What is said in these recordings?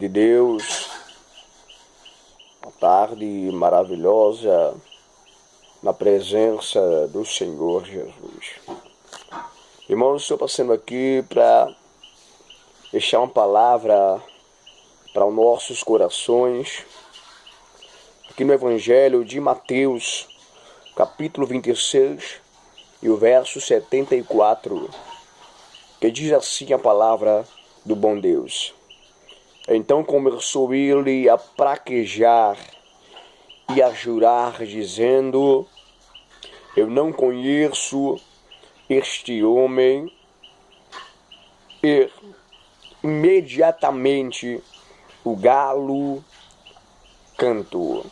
de Deus, uma tarde maravilhosa na presença do Senhor Jesus. Irmãos, estou passando aqui para deixar uma palavra para os nossos corações, aqui no Evangelho de Mateus, capítulo 26 e o verso 74, que diz assim a palavra do bom Deus. Então começou ele a praquejar e a jurar, dizendo: eu não conheço este homem. E imediatamente o galo cantou.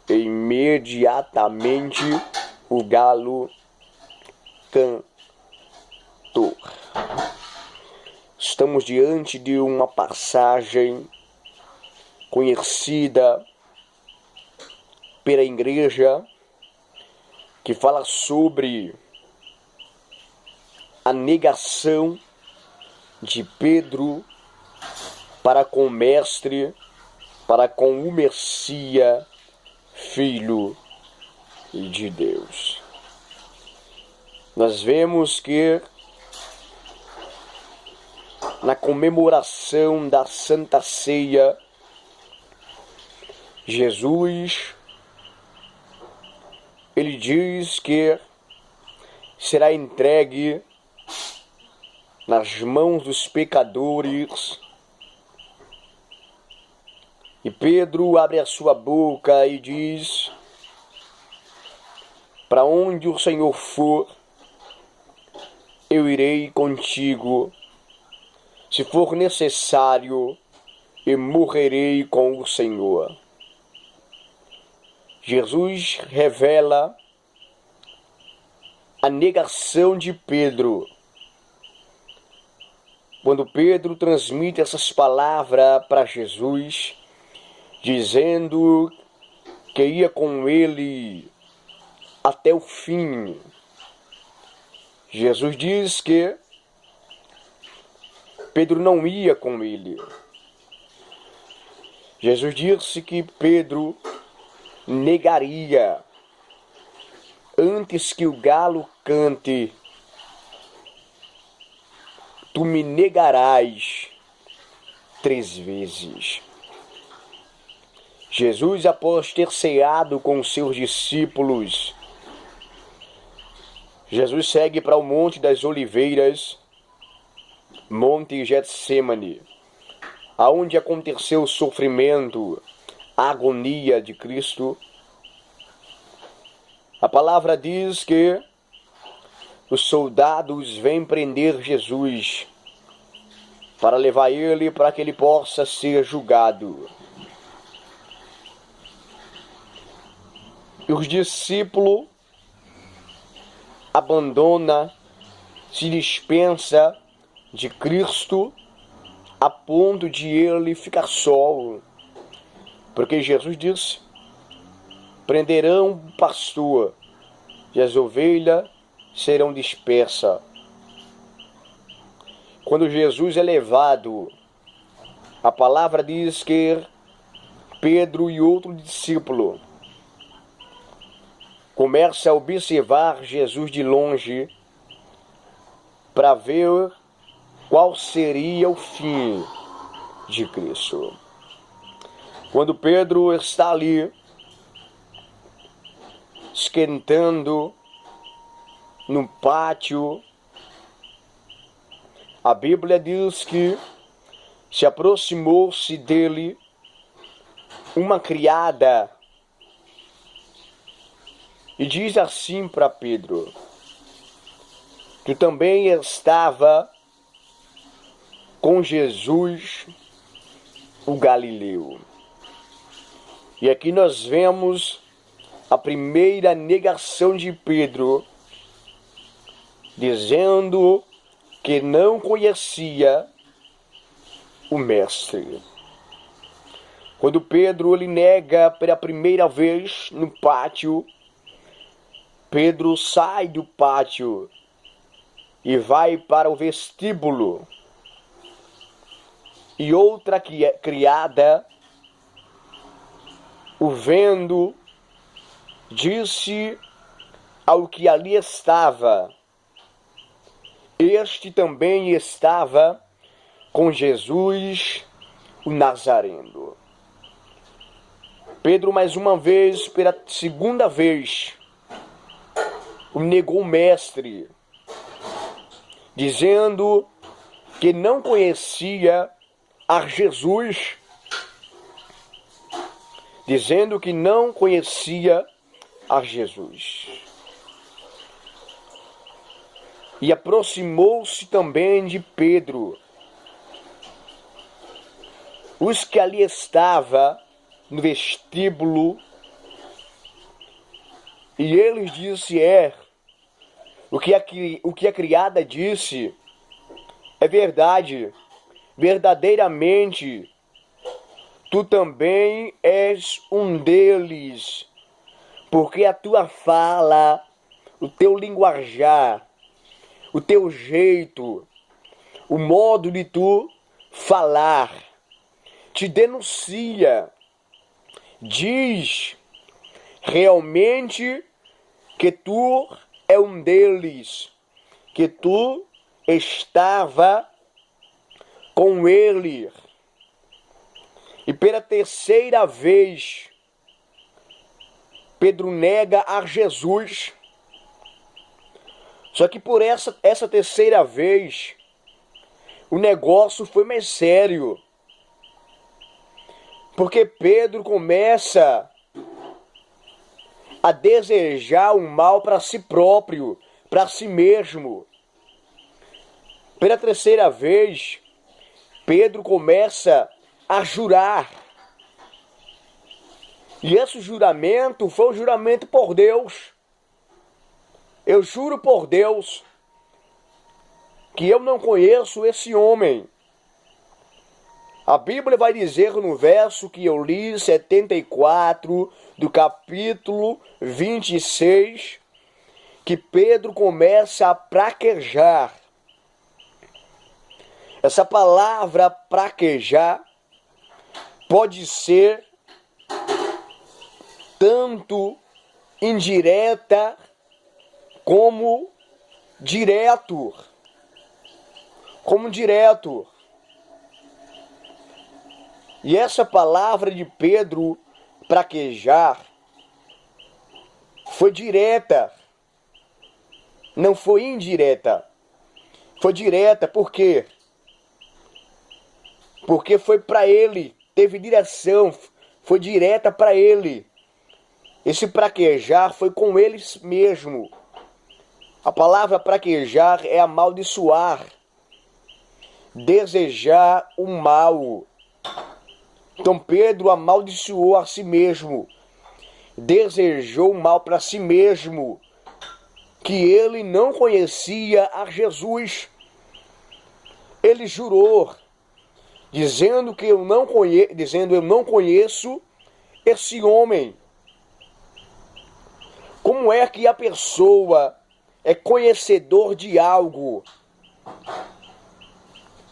Imediatamente o galo cantou. Estamos diante de uma passagem conhecida pela igreja que fala sobre a negação de Pedro para com o Mestre, para com o Messias, Filho de Deus. Nós vemos que na comemoração da Santa Ceia, Jesus, ele diz que será entregue nas mãos dos pecadores. E Pedro abre a sua boca e diz: para onde o Senhor for, eu irei contigo. Se for necessário, eu morrerei com o Senhor. Jesus revela a negação de Pedro. Quando Pedro transmite essas palavras para Jesus, dizendo que ia com ele até o fim, Jesus diz que Pedro não ia com ele. Jesus disse que Pedro negaria antes que o galo cante. Tu me negarás 3 vezes. Jesus, após ter ceado com os seus discípulos, Jesus segue para o Monte das Oliveiras, Monte Getsemane, aonde aconteceu o sofrimento, a agonia de Cristo. A palavra diz que os soldados vêm prender Jesus para levar ele para que ele possa ser julgado. E os discípulos abandonam, se dispensa de Cristo a ponto de ele ficar só. Porque Jesus disse: prenderão o pastor e as ovelhas serão dispersas. Quando Jesus é levado, a palavra diz que Pedro e outro discípulo começam a observar Jesus de longe para ver qual seria o fim de Cristo. Quando Pedro está ali esquentando no pátio, a Bíblia diz que se aproximou-se dele uma criada e diz assim para Pedro: tu também estava com Jesus, o Galileu. E aqui nós vemos a primeira negação de Pedro, dizendo que não conhecia o Mestre. Quando Pedro ele nega pela primeira vez no pátio, Pedro sai do pátio e vai para o vestíbulo E outra criada, o vendo, disse ao que ali estava: este também estava com Jesus, o Nazareno. Pedro, mais uma vez, pela segunda vez, o negou o mestre, dizendo que não conhecia a Jesus, dizendo que não conhecia a Jesus. E aproximou-se também de Pedro, os que ali estavam no vestíbulo, e eles disse: o que a criada disse é verdade, verdadeiramente, tu também és um deles, porque a tua fala, o teu linguajar, o teu jeito, o modo de tu falar, te denuncia, diz realmente que tu é um deles, que tu estava com ele. E pela terceira vez, Pedro nega a Jesus. Só que por essa terceira vez, o negócio foi mais sério. Porque Pedro começa a desejar o mal para si próprio, para si mesmo. Pela terceira vez, Pedro começa a jurar. E esse juramento foi um juramento por Deus. Eu juro por Deus que eu não conheço esse homem. A Bíblia vai dizer no verso que eu li, 74, do capítulo 26, que Pedro começa a praquejar. Essa palavra praquejar pode ser tanto indireta como direto. E essa palavra de Pedro, praquejar, foi direta, não foi indireta. Foi direta, por quê? Porque foi para ele, teve direção, foi direta para ele. Esse praquejar foi com ele mesmo. A palavra praquejar é amaldiçoar, desejar o mal. Então Pedro amaldiçoou a si mesmo, desejou o mal para si mesmo, que ele não conhecia a Jesus. Ele jurou, dizendo eu não conheço esse homem. Como é que a pessoa é conhecedor de algo,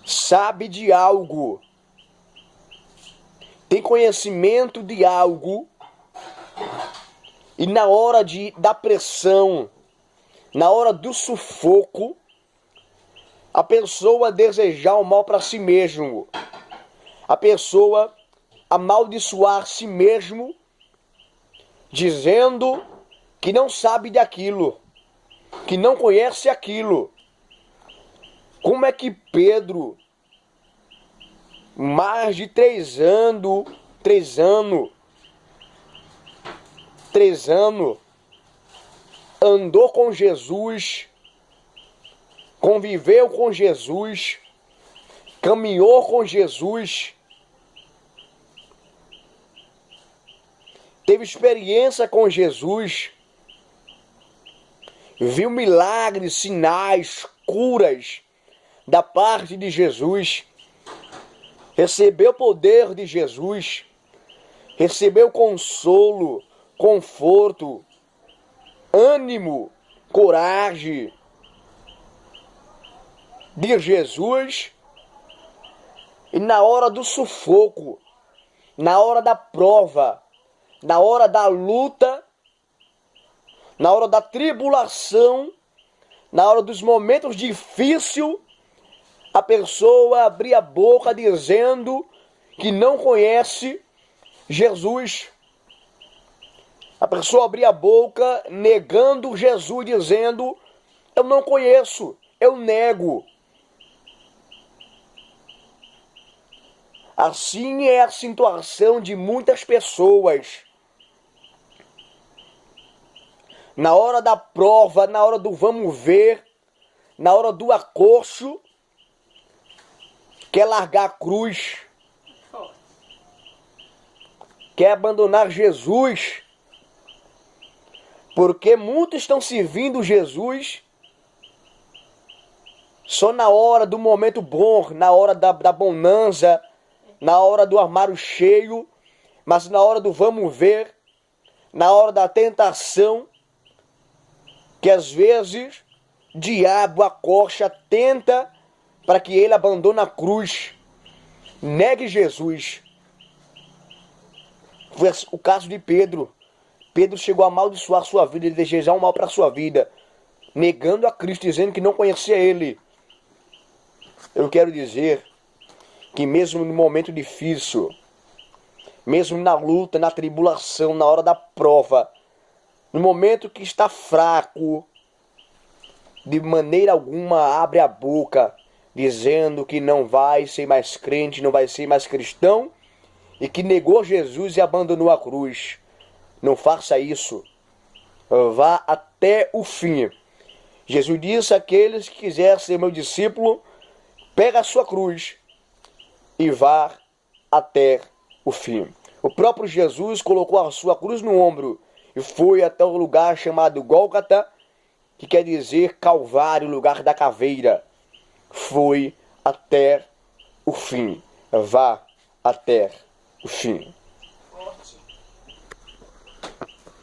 sabe de algo, tem conhecimento de algo, e na hora da pressão, na hora do sufoco, a pessoa desejar o mal para si mesmo, a pessoa amaldiçoar si mesmo, dizendo que não sabe daquilo, que não conhece aquilo. Como é que Pedro, mais de 3 anos, andou com Jesus, conviveu com Jesus, caminhou com Jesus, teve experiência com Jesus, viu milagres, sinais, curas da parte de Jesus, recebeu o poder de Jesus, recebeu consolo, conforto, ânimo, coragem de Jesus. e na hora do sufoco, na hora da prova, na hora da luta, na hora da tribulação, na hora dos momentos difíceis, a pessoa abrir a boca dizendo que não conhece Jesus. A pessoa abrir a boca negando Jesus, dizendo: eu não conheço, eu nego. Assim é a situação de muitas pessoas. Na hora da prova, na hora do vamos ver, na hora do acocho, quer largar a cruz, quer abandonar Jesus, porque muitos estão servindo Jesus só na hora do momento bom, na hora da bonança, na hora do armário cheio, mas na hora do vamos ver, na hora da tentação, que às vezes o diabo acocha, tenta para que ele abandone a cruz, negue Jesus. Foi o caso de Pedro. Pedro chegou a amaldiçoar sua vida, ele desejar um mal para a sua vida, negando a Cristo, dizendo que não conhecia ele. Eu quero dizer que mesmo no momento difícil, mesmo na luta, na tribulação, na hora da prova, no momento que está fraco, de maneira alguma abre a boca, dizendo que não vai ser mais crente, não vai ser mais cristão, e que negou Jesus e abandonou a cruz. Não faça isso. Vá até o fim. Jesus disse àqueles que quiserem ser meu discípulo, pega a sua cruz e vá até o fim. O próprio Jesus colocou a sua cruz no ombro e foi até o lugar chamado Gólgota, que quer dizer Calvário, lugar da caveira. Foi até o fim. Vá até o fim.